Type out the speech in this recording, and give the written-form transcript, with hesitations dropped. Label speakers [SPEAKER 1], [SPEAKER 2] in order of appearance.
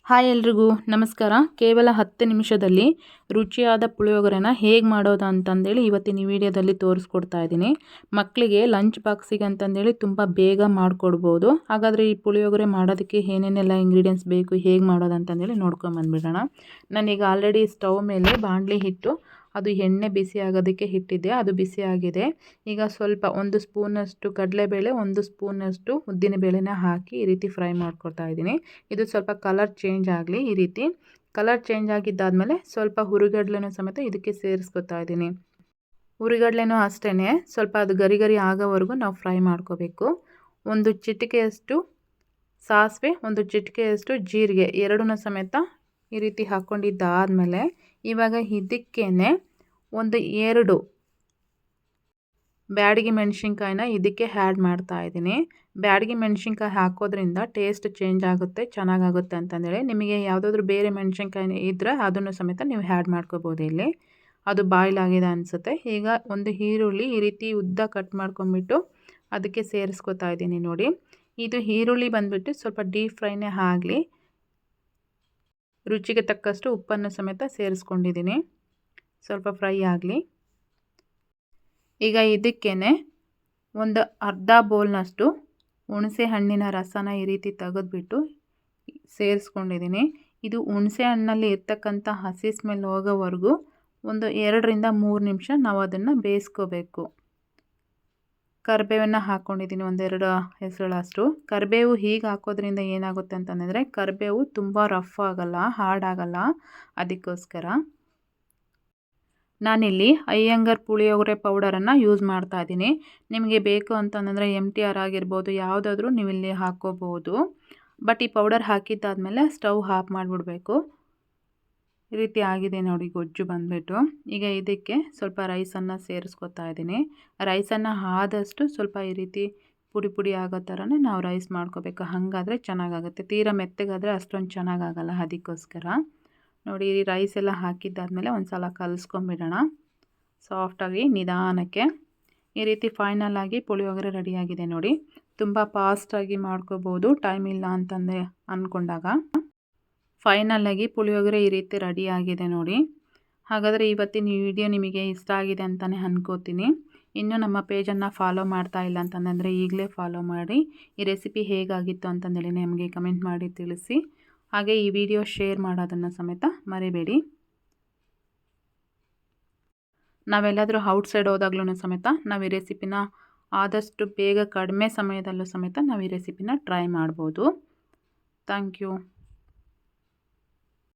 [SPEAKER 1] Hi ಎಲ್ರಿಗೂ ನಮಸ್ಕಾರ. ಕೇವಲ 10 ನಿಮಿಷದಲ್ಲಿ ರುಚಿಯಾದ ಪುಳಿಯೋಗರೆನ ಹೇಗೆ ಮಾಡೋದು ಅಂತಂದೇಳಿ ಇವತ್ತಿನ ಈ ವಿಡಿಯೋದಲ್ಲಿ ತೋರಿಸ್ಕೊಡ್ತಾ ಇದ್ದೀನಿ. ಮಕ್ಕಳಿಗೆ ಲಂಚ್ ಬಾಕ್ಸಿಗೆ ಅಂತಂದೇಳಿ ತುಂಬ ಬೇಗ ಮಾಡಿಕೊಡ್ಬೋದು. ಹಾಗಾದರೆ ಈ ಪುಳಿಯೋಗರೆ ಮಾಡೋದಕ್ಕೆ ಏನೇನೆಲ್ಲ ಇಂಗ್ರೀಡಿಯೆಂಟ್ಸ್ ಬೇಕು, ಹೇಗೆ ಮಾಡೋದು ಅಂತಂದೇಳಿ ನೋಡ್ಕೊಂಬಂದ್ಬಿಡೋಣ. ನಾನೀಗ ಆಲ್ರೆಡಿ ಸ್ಟವ್ ಮೇಲೆ ಬಾಣಲಿ ಇಟ್ಟು ಅದು ಎಣ್ಣೆ ಬಿಸಿ ಆಗೋದಕ್ಕೆ ಇಟ್ಟಿದ್ದೆ. ಅದು ಬಿಸಿ ಆಗಿದೆ. ಈಗ ಸ್ವಲ್ಪ 1 ಸ್ಪೂನಷ್ಟು ಕಡಲೆಬೇಳೆ, 1 ಸ್ಪೂನಷ್ಟು ಉದ್ದಿನಬೇಳೆನ ಹಾಕಿ ಈ ರೀತಿ ಫ್ರೈ ಮಾಡ್ಕೊಳ್ತಾ ಇದ್ದೀನಿ. ಇದು ಸ್ವಲ್ಪ ಕಲರ್ ಚೇಂಜ್ ಆಗಲಿ. ಈ ರೀತಿ ಕಲರ್ ಚೇಂಜ್ ಆಗಿದ್ದಾದಮೇಲೆ ಸ್ವಲ್ಪ ಹುರಿಗಡಲೆನೂ ಸಮೇತ ಇದಕ್ಕೆ ಸೇರಿಸ್ಕೊತಾ ಇದ್ದೀನಿ. ಹುರಿಗಡಲೆನೂ ಅಷ್ಟೇ ಸ್ವಲ್ಪ ಅದು ಗರಿ ಗರಿ ಆಗೋವರೆಗೂ ನಾವು ಫ್ರೈ ಮಾಡ್ಕೋಬೇಕು. 1 ಚಿಟಿಕೆಯಷ್ಟು ಸಾಸಿವೆ, 1 ಚಿಟಿಕೆಯಷ್ಟು ಜೀರಿಗೆ ಎರಡನ್ನೂ ಸಮೇತ ಈ ರೀತಿ ಹಾಕ್ಕೊಂಡಿದ್ದಾದಮೇಲೆ ಇವಾಗ ಇದಕ್ಕೇನೆ 2 ಬ್ಯಾಡಗಿ ಮೆಣಸಿನ್ಕಾಯಿನ ಇದಕ್ಕೆ ಆ್ಯಡ್ ಮಾಡ್ತಾ ಇದ್ದೀನಿ. ಬ್ಯಾಡಗಿ ಮೆಣಸಿನ್ಕಾಯಿ ಹಾಕೋದ್ರಿಂದ ಟೇಸ್ಟ್ ಚೇಂಜ್ ಆಗುತ್ತೆ, ಚೆನ್ನಾಗಾಗುತ್ತೆ ಅಂತಂದೇಳಿ. ನಿಮಗೆ ಯಾವುದಾದ್ರೂ ಬೇರೆ ಮೆಣಸಿನ್ಕಾಯಿ ಇದ್ದರೆ ಅದನ್ನು ಸಮೇತ ನೀವು ಆ್ಯಡ್ ಮಾಡ್ಕೋಬೋದು. ಇಲ್ಲಿ ಅದು ಬಾಯ್ಲ್ ಆಗಿದೆ ಅನಿಸುತ್ತೆ. ಈಗ 1 ಈರುಳ್ಳಿ ಈ ರೀತಿ ಉದ್ದ ಕಟ್ ಮಾಡ್ಕೊಂಬಿಟ್ಟು ಅದಕ್ಕೆ ಸೇರಿಸ್ಕೊತಾ ಇದ್ದೀನಿ. ನೋಡಿ, ಇದು ಈರುಳ್ಳಿ ಬಂದುಬಿಟ್ಟು ಸ್ವಲ್ಪ ಡೀಪ್ ಫ್ರೈನೇ ಆಗಲಿ. ರುಚಿಗೆ ತಕ್ಕಷ್ಟು ಉಪ್ಪನ್ನು ಸಮೇತ ಸೇರಿಸ್ಕೊಂಡಿದ್ದೀನಿ. ಸ್ವಲ್ಪ ಫ್ರೈ ಆಗಲಿ. ಈಗ ಇದಕ್ಕೇನೆ ಒಂದು ಅರ್ಧ ಬೌಲ್ನಷ್ಟು ಹುಣಸೆ ಹಣ್ಣಿನ ರಸನ ಈ ರೀತಿ ತೆಗೆದುಬಿಟ್ಟು ಸೇರಿಸ್ಕೊಂಡಿದ್ದೀನಿ. ಇದು ಹುಣಸೆ ಹಣ್ಣಲ್ಲಿ ಇರ್ತಕ್ಕಂಥ ಹಸಿ ಸ್ಮೆಲ್ ಹೋಗೋವರೆಗೂ ಒಂದು 2 ರಿಂದ 3 ನಿಮಿಷ ನಾವು ಅದನ್ನು ಬೇಯಿಸ್ಕೋಬೇಕು. ಕರಿಬೇವನ್ನು ಹಾಕ್ಕೊಂಡಿದ್ದೀನಿ, 1-2 ಹೆಸರುಗಳಷ್ಟು. ಕರಿಬೇವು ಹೀಗೆ ಹಾಕೋದ್ರಿಂದ ಏನಾಗುತ್ತೆ ಅಂತಂದರೆ ಕರಿಬೇವು ತುಂಬ ರಫ್ ಆಗಲ್ಲ, ಹಾರ್ಡ್ ಆಗಲ್ಲ. ಅದಕ್ಕೋಸ್ಕರ ನಾನಿಲ್ಲಿ ಅಯ್ಯಂಗಾರ್ ಪುಳಿಯೋಗರೆ ಪೌಡರನ್ನು ಯೂಸ್ ಮಾಡ್ತಾ ಇದ್ದೀನಿ. ನಿಮಗೆ ಬೇಕು ಅಂತಂದರೆ MTR ಆಗಿರ್ಬೋದು, ಯಾವುದಾದ್ರೂ ನೀವು ಇಲ್ಲಿ ಹಾಕ್ಕೋಬೋದು. ಬಟ್ ಈ ಪೌಡರ್ ಹಾಕಿದ್ದಾದಮೇಲೆ ಸ್ಟವ್ ಆಫ್ ಮಾಡಿಬಿಡ್ಬೇಕು. ಈ ರೀತಿ ಆಗಿದೆ ನೋಡಿ ಗೊಜ್ಜು ಬಂದುಬಿಟ್ಟು. ಈಗ ಇದಕ್ಕೆ ಸ್ವಲ್ಪ ರೈಸನ್ನು ಸೇರಿಸ್ಕೊತಾ ಇದ್ದೀನಿ. ರೈಸನ್ನು ಆದಷ್ಟು ಸ್ವಲ್ಪ ಈ ರೀತಿ ಪುಡಿ ಪುಡಿ ಆಗೋ ಥರನೇ ನಾವು ರೈಸ್ ಮಾಡ್ಕೋಬೇಕು. ಹಾಗಾದರೆ ಚೆನ್ನಾಗಾಗುತ್ತೆ. ತೀರಾ ಮೆತ್ತಗಾದರೆ ಅಷ್ಟೊಂದು ಚೆನ್ನಾಗಾಗಲ್ಲ. ಅದಕ್ಕೋಸ್ಕರ ನೋಡಿ, ಈ ರೈಸ್ ಎಲ್ಲ ಹಾಕಿದ್ದಾದಮೇಲೆ ಒಂದು ಸಲ ಕಲಿಸ್ಕೊಂಬಿಡೋಣ ಸಾಫ್ಟಾಗಿ ನಿಧಾನಕ್ಕೆ. ಈ ರೀತಿ ಫೈನಲ್ ಆಗಿ ಪುಳಿಯೋಗರೆ ರೆಡಿಯಾಗಿದೆ ನೋಡಿ. ತುಂಬ ಫಾಸ್ಟಾಗಿ ಮಾಡ್ಕೋಬೋದು ಟೈಮ್ ಇಲ್ಲ ಅಂತಂದು ಅಂದ್ಕೊಂಡಾಗ. ಫೈನಲಾಗಿ ಪುಳಿಯೋಗರೆ ಈ ರೀತಿ ರೆಡಿಯಾಗಿದೆ ನೋಡಿ. ಹಾಗಾದರೆ ಇವತ್ತಿನ ಈ ವಿಡಿಯೋ ನಿಮಗೆ ಇಷ್ಟ ಆಗಿದೆ ಅಂತಲೇ ಅಂದ್ಕೋತೀನಿ. ಇನ್ನೂ ನಮ್ಮ ಪೇಜನ್ನು ಫಾಲೋ ಮಾಡ್ತಾ ಇಲ್ಲ ಅಂತಂದರೆ ಈಗಲೇ ಫಾಲೋ ಮಾಡಿ. ಈ ರೆಸಿಪಿ ಹೇಗಾಗಿತ್ತು ಅಂತಂದೇಳಿ ನಮಗೆ ಕಮೆಂಟ್ ಮಾಡಿ ತಿಳಿಸಿ. ಹಾಗೆ ಈ ವಿಡಿಯೋ ಶೇರ್ ಮಾಡೋದನ್ನು ಸಮೇತ ಮರಿಬೇಡಿ. ನಾವೆಲ್ಲಾದರೂ ಔಟ್ಸೈಡ್ ಹೋದಾಗ್ಲೂ ಸಮೇತ ನಾವು ಈ ರೆಸಿಪಿನ ಆದಷ್ಟು ಬೇಗ ಕಡಿಮೆ ಸಮಯದಲ್ಲೂ ಸಮೇತ ನಾವು ಈ ರೆಸಿಪಿನ ಟ್ರೈ ಮಾಡ್ಬೋದು. Thank you.